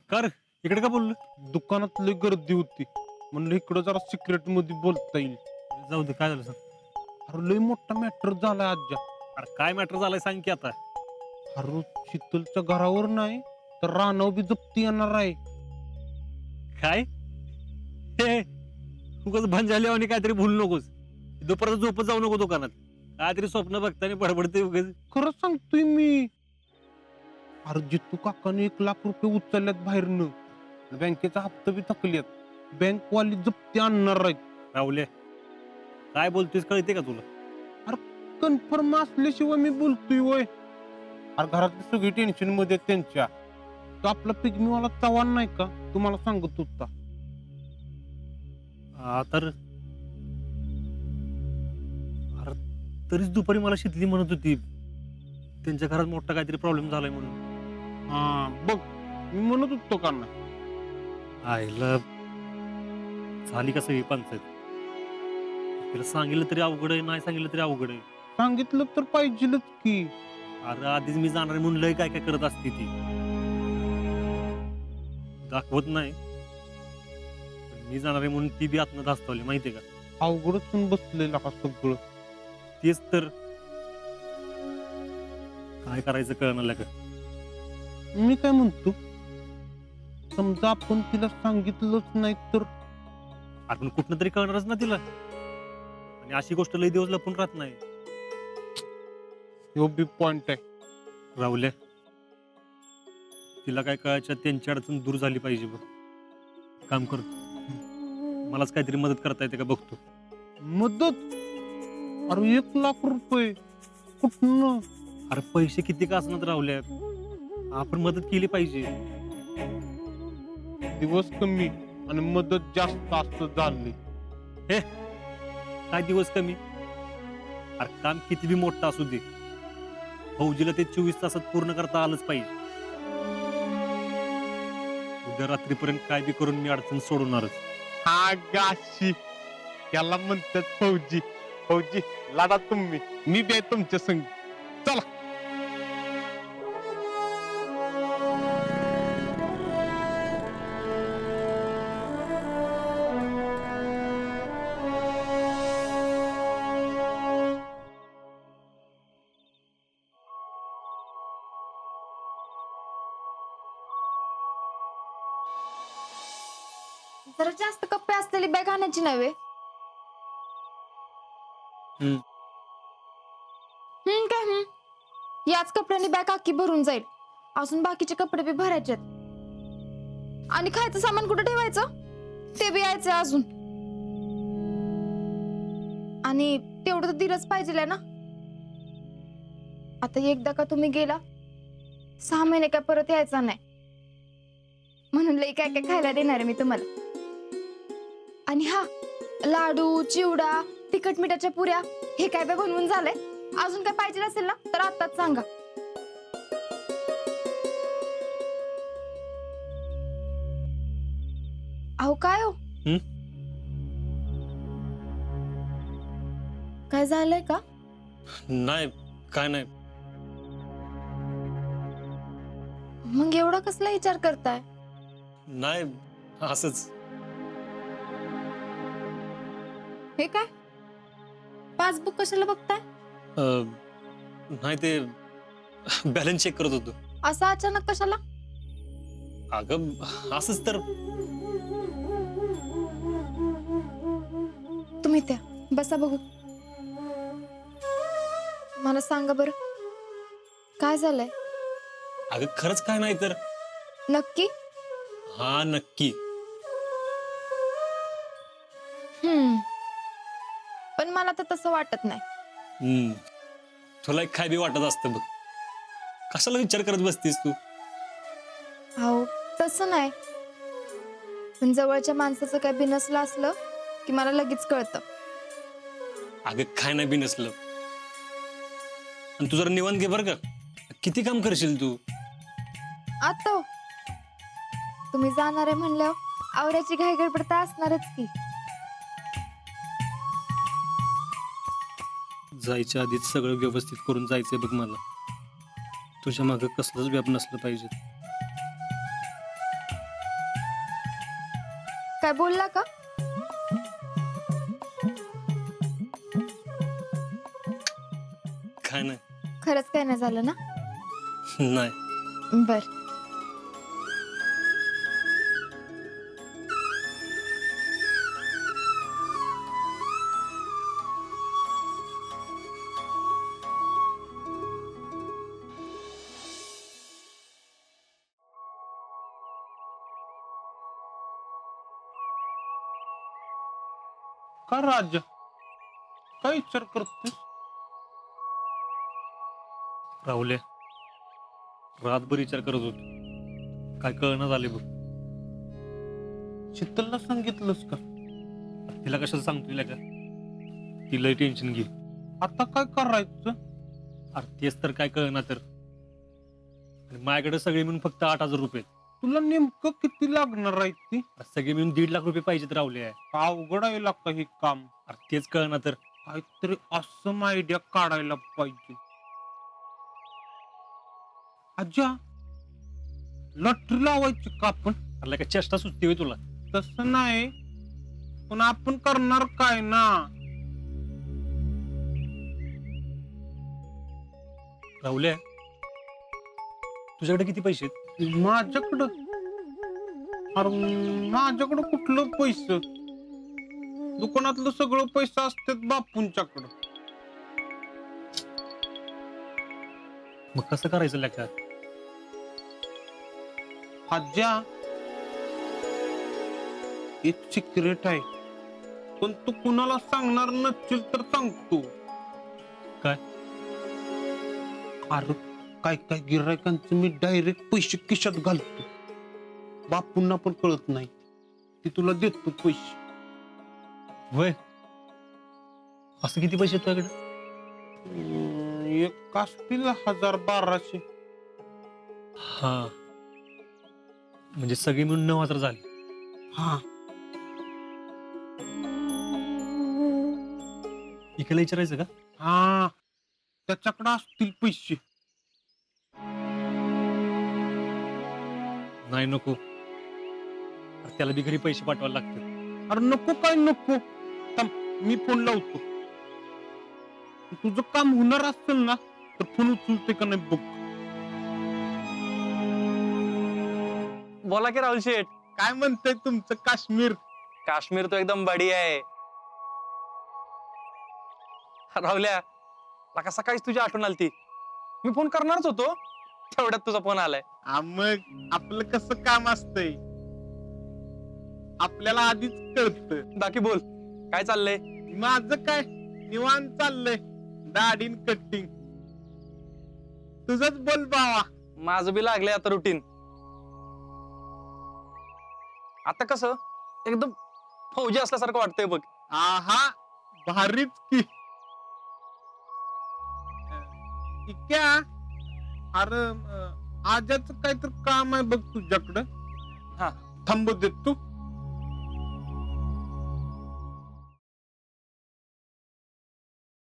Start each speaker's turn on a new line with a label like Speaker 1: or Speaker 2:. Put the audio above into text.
Speaker 1: कर इकडे का बोललो?
Speaker 2: दुकानात लई गर्दी होती म्हणलं इकडं जरा सिक्रेट मध्ये बोलता येईल.
Speaker 1: जाऊ दे, काय झालं सांग.
Speaker 2: अरे लई मोठा मॅटर झालाय आज्या.
Speaker 1: अरे काय मॅटर झालाय सांग की आता.
Speaker 2: अरे शीतलच्या घरावर नाही तर रानाव बी जप्ती येणार आहे.
Speaker 1: काय हे उगाच भांजाले आणि काहीतरी भूल नकोस. दुपारचं झोपत जाऊ नको दुकानात. काहीतरी स्वप्न बघताना बडबडते उगाच.
Speaker 2: खरं सांगतोय मी. अरे जितू काकाने 1,00,000 रुपये उचलल्यात बाहेरनं. बँकेचा हप्ता बी थकल्यात. बँकवाली जप्ती आणणार आहेत.
Speaker 1: राहुले, काय बोलतोयस कळते का तुला?
Speaker 2: कन्फर्म असल्याशिवाय मी बोलतोय वय. अरे घरातली सगळी टेन्शन मध्ये आहेत त्यांच्या. तो आपला पिग्मीवाला चव्हाण नाही का तुम्हाला सांगत होता.
Speaker 1: तर अरे तरीच दुपारी मला शितली म्हणत होती त्यांच्या घरात मोठा काहीतरी प्रॉब्लेम झालाय म्हणून.
Speaker 2: हा बघ मी म्हणत होतो का नाही.
Speaker 1: आईला झाली का सगळी पंचायत. तिला सांगितलं तरी अवघड आहे, नाही सांगितलं तरी अवघड आहे.
Speaker 2: सांगितलं तर पाहिजेलच की.
Speaker 1: अरे आधीच मी जाणार आहे म्हणून लय काय काय करत असते ती. दाखवत नाही. मी जाणार आहे म्हणून ती बी आतनं धास्तवली माहितीये का.
Speaker 2: अवघडच पण बसलेला का सगळं.
Speaker 1: तेच तर काय करायचं कळणार का.
Speaker 2: मी काय म्हणतो समजा आपण तिला सांगितलंच नाही तर.
Speaker 1: आपण कुठनं तरी कळणारच ना तिला. आणि अशी गोष्ट लय दिवस लपून राहत नाही.
Speaker 2: ह्यो बी पॉइंट आहे.
Speaker 1: राहुल्या, तिला काय कळायच्या त्यांची अडचण दूर झाली पाहिजे बघ. काम कर, मलाच काहीतरी मदत करता येते का बघतो.
Speaker 2: मदत. अरे 1,00,000 रुपये कुठनं.
Speaker 1: अरे पैसे किती का असणार राहुल्या, आपण मदत केली पाहिजे.
Speaker 2: दिवस कमी आणि मदत जास्त असत झाली.
Speaker 1: काय दिवस कमी. अरे काम किती बी मोठं असू दे, फौजीला ते 24 तासात पूर्ण करता आलंच पाहिजे. उद्या रात्रीपर्यंत काय बी करून मी अडचण सोडवणारच.
Speaker 2: हा गाशी त्याला म्हणतात फौजी. फौजी लाडा तुम्ही, मी बी आहे तुमच्या संग. चला.
Speaker 3: जरा जास्त कप्पे असलेली बॅग आणायची नव्हे.
Speaker 1: हम्म.
Speaker 3: काय याच कपड्यांनी बॅग अख्खी भरून जाईल. अजून बाकीचे कपडे बी भरायचे. आणि खायचं सामान कुठे ठेवायचं ते बी यायचं अजून. आणि तेवढं तर दिलंच पाहिजे ना. आता एकदा का तुम्ही गेला 6 महिने काय परत यायचा नाही. म्हणून लई काय काय खायला देणार आहे मी तुम्हाला. आणि हा लाडू चिवडा तिखट मिठाच्या पुऱ्या हे काय बे बनवून झालंय. अजून काय पाहिजे असेल ना तर आताच सांगा. अहो काय हो, काय झालंय का.
Speaker 1: नाही, काय नाही.
Speaker 3: मग एवढा कसला विचार करताय.
Speaker 1: नाही, असंच.
Speaker 3: हे काय पासबुक कशाला बघताय.
Speaker 1: नाही, ते बॅलन्स चेक करत होतो.
Speaker 3: असं अचानक कशाला.
Speaker 1: अगं असंच तर.
Speaker 3: तुम्ही त्या बसा बघू. मला सांगा बरं काय झालंय.
Speaker 1: अगं खरंच काय नाही तर.
Speaker 3: नक्की.
Speaker 1: हा नक्की.
Speaker 3: पण मला तर तसं वाटत नाही.
Speaker 1: तुला एक काय बी वाटत असतं बघ. कशाला विचार करत बसतीस तू.
Speaker 3: हो तसं नाही. पण जवळच्या माणसाचं काय बिनसलं असलं की मला लगेच कळतं.
Speaker 1: अगं काय नाही बी नसलं. आणि तू जरा निवांत घे बरं का. किती काम करशील तू.
Speaker 3: आता हो. तुम्ही जाणार आहे म्हणल्यावर आवऱ्याची घाई गडबड तर असणारच की.
Speaker 1: जायच्या आधीच सगळं व्यवस्थित करून जायचंय बघ मला. तुझ्या मागं कसलंच व्याप नसलं पाहिजे.
Speaker 3: काय बोलला का?
Speaker 1: काय नाही.
Speaker 3: खरंच काय नाही झालं ना?
Speaker 1: नाही.
Speaker 3: बर.
Speaker 2: का राजा काय विचार करतोस?
Speaker 1: राहुल्या, रातभर विचार करत होतो, काय कळना झाले बघ.
Speaker 2: शीतलला सांगितलंस का?
Speaker 1: तिला कशाला सांगतो तिला का? तिला टेन्शन घे.
Speaker 2: आता काय करायचं?
Speaker 1: अरे तेच तर काय कळना तर. आणि माझ्याकडे सगळे मिळून फक्त 8,000 रुपये.
Speaker 2: तुला नेमकं किती लागणार आहे ती?
Speaker 1: अरे सगळे मिळून 1.5 लाख रुपये पाहिजेत राहुल्या.
Speaker 2: अवघड आहे लागतं हे काम.
Speaker 1: अरे तेच कळना तर.
Speaker 2: काहीतरी असं आयडिया काढायला पाहिजे. आज्या, लॉटरी लावायची का आपण?
Speaker 1: अरे काय चेष्टा सुचते होय तुला?
Speaker 2: तसं नाही, पण आपण करणार काय ना?
Speaker 1: राहुल्या, तुझ्याकडे किती पैसे आहेत?
Speaker 2: माझ्याकडं? अरे माझ्याकडं कुठलं पैसे? दुकानातलं सगळं पैसे असतात बापूंच्याकडं.
Speaker 1: मग कसं करायचं लेका?
Speaker 2: आज्या, एक सिक्रेट आहे, पण तू कुणाला सांगणार नसशील तर सांगतो.
Speaker 1: काय?
Speaker 2: अरे काय काय गिरायकांचे मी डायरेक्ट पैसे खिशात घालतो, बापूंना पण कळत नाही. ती तुला देतो पैसे.
Speaker 1: वय असं किती पैसे आहेत तुझ्याकडे?
Speaker 2: एक असतील 1,000-1,200.
Speaker 1: हा, म्हणजे सगळे मिळून 9,000 झाले.
Speaker 2: हा,
Speaker 1: इकडे विचारायचं का?
Speaker 2: हा, त्याच्याकडे असतील पैसे.
Speaker 1: नाही नको. अरे त्याला बी घरी पैसे पाठवायला लागतात.
Speaker 2: अरे नको काय नको, थांब, मी फोन लावतो. तुझं काम होणार असेल ना तर फोन उचलते का नाही बघ.
Speaker 4: बोला की राहुल शेठ.
Speaker 2: काय म्हणतंय तुमचं काश्मीर?
Speaker 4: काश्मीर तो एकदम बढिया आहे. राहुल्या, लका सकाळीच तुझी आठवण आलती. मी फोन करणारच होतो, तेवढ्यात तुझा फोन आलाय.
Speaker 2: मग आपलं कसं काम असतंय आपल्याला आधीच कळतं.
Speaker 4: बाकी बोल, काय चाललंय?
Speaker 2: माझं काय निवांत चाललंय, दाढीन कटिंग. तुझंच बोल बावा.
Speaker 4: माझं बी लागलंय आता रुटीन. आता कसं एकदम फौजी असल्यासारखं वाटतंय बघ.
Speaker 2: आहा, भारीच की. इक्या, अरे आजाचं काहीतरी काम आहे बघ तुझ्याकडं.
Speaker 4: हा.
Speaker 2: थांबू देत तू.